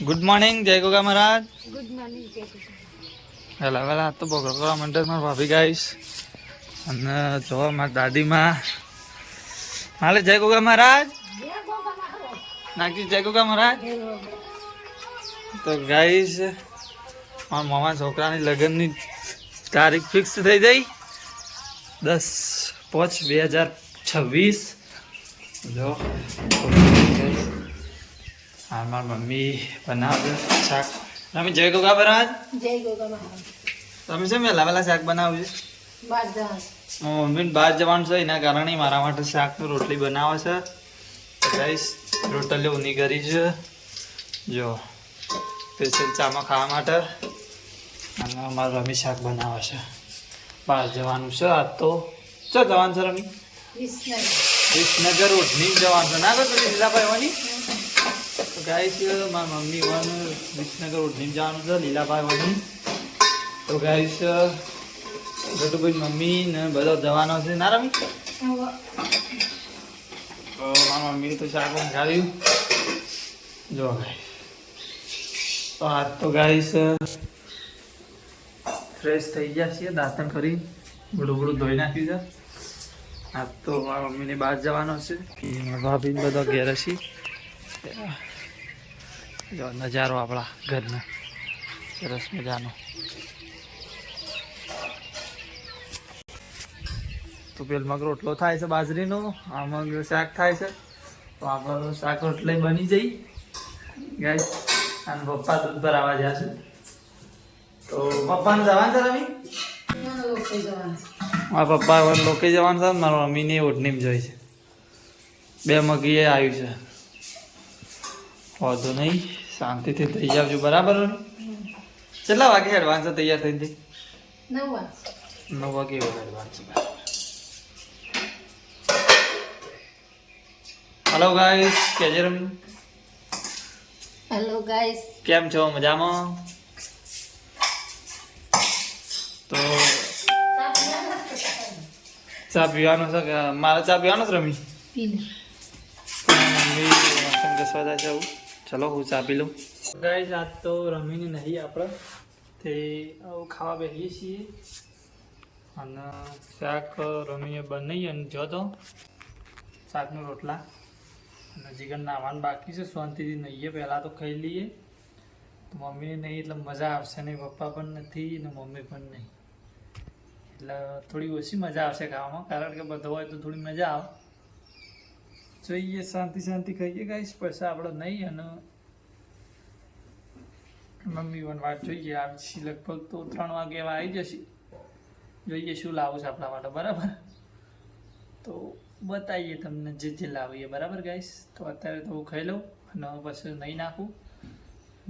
Good morning જય ગોગા મહારાજ. Good morning જય શ્રી હેલા વેલા તો બગડો કરવા મંડળ માં ભાભી ગાઈશ અને જો મારા દાદીમાં હાલે જય ગોગા મહારાજ નાખી જય ગોગા મહારાજ. તો ગાઈશ મારા મામા છોકરાની લગ્નની તારીખ ફિક્સ થઈ ગઈ 10/5/2026. જો હા મારી મમ્મી બનાવે શાક. તમે જય ગોગા મહારાજ. જય ગોગા મહારાજ. તમે છે મેં લાવેલા શાક બનાવું છે. મમ્મી બહાર જવાનું છે એના કારણે મારા માટે શાકનું રોટલી બનાવે છે. ગાઈસ રોટલી ઊની કરી છે જો સ્પેશિયલ ચામાં ખાવા માટે. અને અમારા રમી શાક બનાવે છે. બહાર જવાનું છે આજ તો ચો જવાનું છે રમી વિસનગર ઓઢની જવાનું છે ના કર પછી લીલાભાઈ તો ગાઈસ મારા મમ્મી વન વિસનગર ઓઢની જવાનું છે લીલાભાઈ વાની. તો ગાઈસ ગટુભાઈ મમ્મી ને બધા જવાનો છે ના રમી. તો મારા મમ્મી તો શાક મંગાવ્યું જો ગાઈસ. તો આજ તો ગાઈસ ફ્રેશ થઈ ગયા છીએ દાંતણ કરી બડું ધોઈ નાખ્યું છે. આજ તો મારા મમ્મીને બહાર જવાનો છે મારા ભાભીને બધા ઘેર છે. જો નજારો આપણા ઘરનો સરસ મજાનો. તો પેલ મગ રોટલો થાય છે બાજરીનો આ મગ શાક થાય છે. તો આપણો શાક રોટલી બની જઈ ગાઈસ. અને પપ્પા દૂધ પર આવવા જશે. તો પપ્પાને જવાનું છે રમી. મારા પપ્પા લોકો જવાનું છે મારા મમ્મીને ઓઢણીમાં જોઈ છે. 2 મગીએ આવ્યું છે. વાંધો નહીં શાંતિથી થઈ આવજો બરાબર. કેટલા વાગે એડવાન્સ તૈયાર થઈ જઈ. 9 વાગે એડવાન્સ. હેલો ગાઈસ કેજે રમી. હેલો ગાઈસ કેમ છો મજામાં. તો ચા પીવાનો છે કે મારે ચા પીવાનો જ રમી. મમ્મી વાસણ ઘસવા જાય છે. ચલો હું ચા પી લઉં. ગાઈસ આજ તો રમીને નહીં આપણે તે ખાવા બેસીએ છીએ. અને શાક રમીએ બનાવી અને જો તો શાકનું રોટલા અને જીગર નાવાનું બાકી છે. શાંતિથી નહીએ પહેલાં તો ખાઈ લઈએ. તો મમ્મીને નહીં એટલે મજા આવશે નહીં. પપ્પા પણ નથી ને મમ્મી પણ નહીં એટલે થોડી ઓછી મજા આવશે ખાવામાં. કારણ કે બધો હોય તો થોડી મજા આવે. જોઈએ શાંતિ ખાઈએ ગાઈશ પછી આપણે નહીં. અને મમ્મી પણ વાત જોઈએ આવશે લગભગ તો 3 વાગે એવા આવી જશે. જોઈએ શું લાવું છે આપણા માટે બરાબર. તો બતાવીએ તમને જે લાવીએ બરાબર ગાઈશ. તો અત્યારે તો હું ખાઈ લઉં અને પછી નહીં નાખું.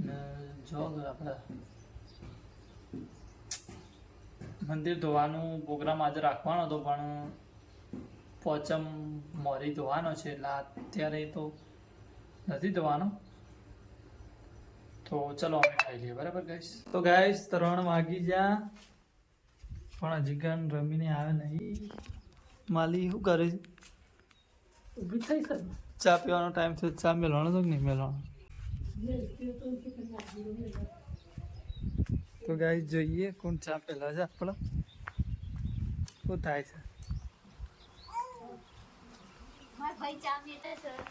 ને જો આપણે મંદિર ધોવાનું પ્રોગ્રામ આજે રાખવાનો હતો પણ પોચમ મોરી ધોવાનો છે એટલે અત્યારે તો નથી ધોવાનો. તો ચલો અમે ખાઈ લઈએ બરાબર ગાઈસ. તો ગાઈસ 3 વાગી જા પણ હજી કન રમીને આવે નહીં. માલી શું કરે છે ઊભી થઈ કર. ચા પીવાનો ટાઈમ થયો. ચા મેળવાનો તો કે નહીં મેળવાનો. તો ગાઈસ જોઈએ કોણ ચા પેલા છે આપણે. શું થાય છે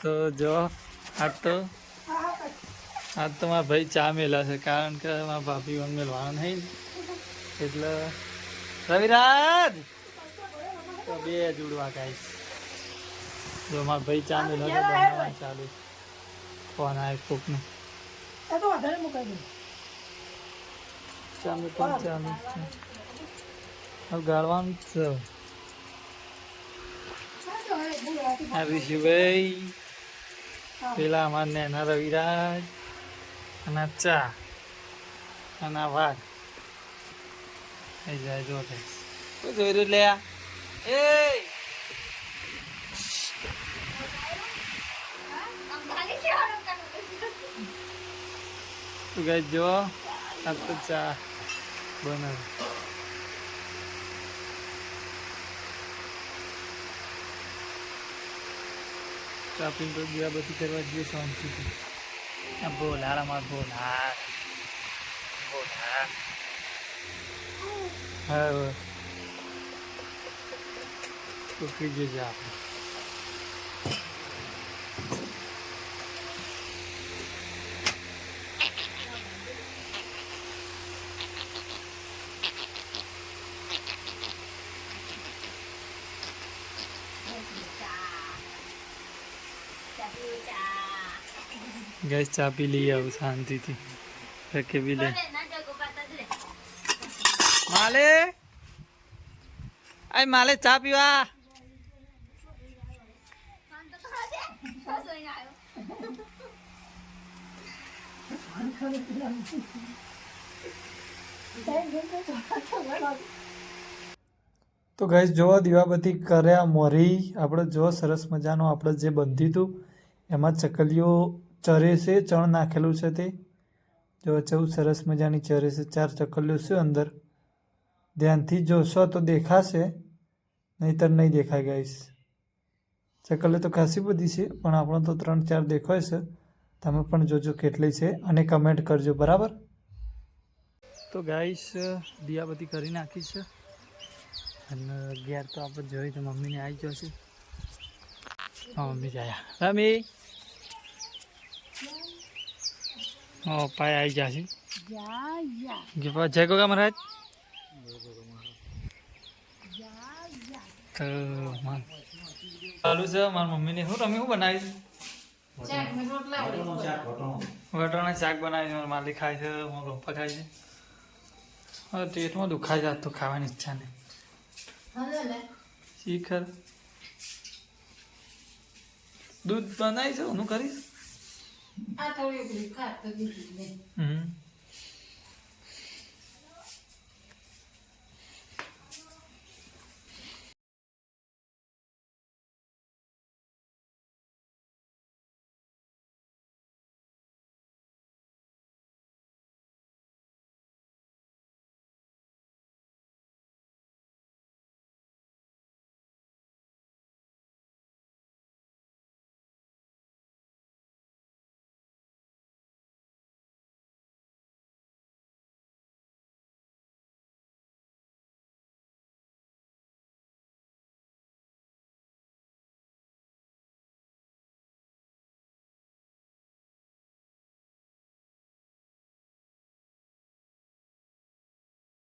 તો જો આજ તો મારા ભાઈ ચા મેલા છે. કારણ કે મારા ભાભી વન મેળવાનું નહીં એટલે રવિરાજ તો 2 જોડવા ગાઈસ. જો મારા ભાઈ ચા મેલા છે બનાવવાનું ચાલુ. ફોન આવે કોકનો ચાલુ પણ ચાલુ છે. હવે ગાળવાનું જ છે. આ ઋષિભાઈ પેલા અમારા નેના રવિરાજ અને ચા અને વાઘ થઈ જાય. જો જોઈ રહ્યું લે એ તું ગઈ જો આ તો ચા બનાવે. ચા પીને તો દીવાબત્તી કરવા જઈએ શાંતિથી. બોલાડામાં બોલા બોલા હા ઉકળી જશે આપણે ગેસ ચા પી લઈએ આવું શાંતિથી રખે બી લે માલે આય માલે ચા પીવા તો ગાઈસ જોવા દીવાબત્તી કર્યા મોરી આપણે જો સરસ મજાનું આપણે જે બંધ્યું હતું એમાં ચકલીઓ ચરે છે ચણ નાખેલું છે તે જો ચૌદ સરસ મજાની ચરે છે 4 ચકલીઓ છે અંદર ધ્યાનથી જોશો તો દેખાશે નહીતર નહીં દેખાય ગાઈસ ચકલીઓ તો ખાસી બધી છે પણ આપણને તો 3-4 દેખાય છે તમે પણ જોજો કેટલી છે અને કમેન્ટ કરજો બરાબર તો ગાઈસ દીવાબત્તી કરી નાખી છે અને ઘેર તો આપણે જોઈ તો મમ્મીને આવી જશે હા મમ્મી જાય રમી પાય આવી જશે જય ગોગા મહારાજ ચાલુ છે મારી મમ્મીને શું રમી શું બનાવી વટાણા શાક બનાવી મારા માલી ખાય છે મારા પપ્પા ખાય છે હવે પેટમાં દુખાઈ જાત તો ખાવાની ઈચ્છા નહીં શીખર દૂધ બનાવીશ હું કરીશ